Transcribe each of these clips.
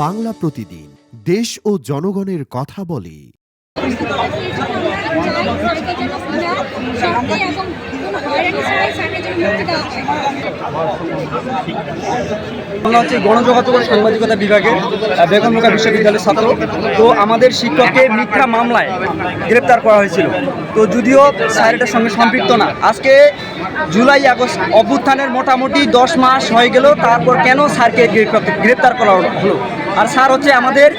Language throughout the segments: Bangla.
বাংলা প্রতিদিন, দেশ ও জনগণের কথা বলে। আমরা হচ্ছে গণযোগাযোগ ও সাংবাদিকতা বিভাগের বেগম রোকেয়া বিশ্ববিদ্যালয়ের ছাত্র। তো আমাদের শিক্ষককে মিথ্যা মামলায় গ্রেপ্তার করা হয়েছিল। তো যদিও স্যার এটার সঙ্গে সম্পৃক্ত না। আজকে জুলাই আগস্ট অভ্যুত্থানের মোটামুটি 10 মাস হয়ে গেল, তারপর কেন স্যারকে গ্রেপ্তার করা হলো? আর স্যার হচ্ছে আমাদের,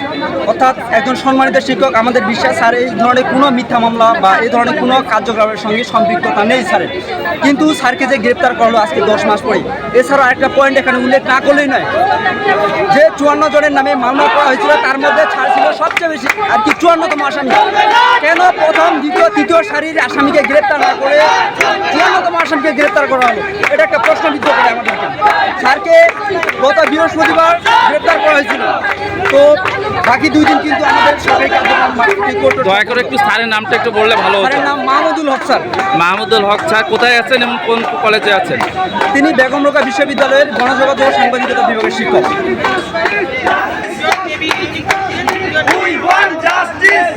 অর্থাৎ একজন সম্মানিত শিক্ষক। আমাদের বিশ্বাস স্যার এই ধরনের কোনো মিথ্যা মামলা বা এই ধরনের কোনো কার্যক্রমের সঙ্গে সম্পৃক্ততা নেই স্যারের। কিন্তু স্যারকে যে গ্রেপ্তার করলো আজকে 10 মাস পরে, এছাড়াও একটা পয়েন্ট এখানে উল্লেখ না করলেই নয়, যে 54 জনের নামে মামলা করা হয়েছিল তার মধ্যে ছাড় ছিল সবচেয়ে বেশি, আর কি 54তম আসামি। কেন প্রথম, দ্বিতীয়, তৃতীয় সারির আসামিকে গ্রেপ্তার না করে 54তম আসামিকে গ্রেপ্তার করা হলো? এটা একটা প্রশ্নবিদ্ধ করে আমাদেরকে। স্যারকে গত বৃহস্পতিবার গ্রেপ্তার করা হয়েছিল। তো বাকি 2 দিন কিন্তু আমাদের সরকারি কার্যক্রম দয়া করে একটু স্যারের নামটা একটু বললে ভালো হতো। স্যারের নাম মাহমুদুল হক স্যার। মাহমুদুল হক স্যার কোথায় আছেন এবং কোন কলেজে আছেন? তিনি বেগম রোকেয়া বিশ্ববিদ্যালয়ের গণযোগাযোগ ও সাংবাদিকতা বিভাগের শিক্ষক। We want justice!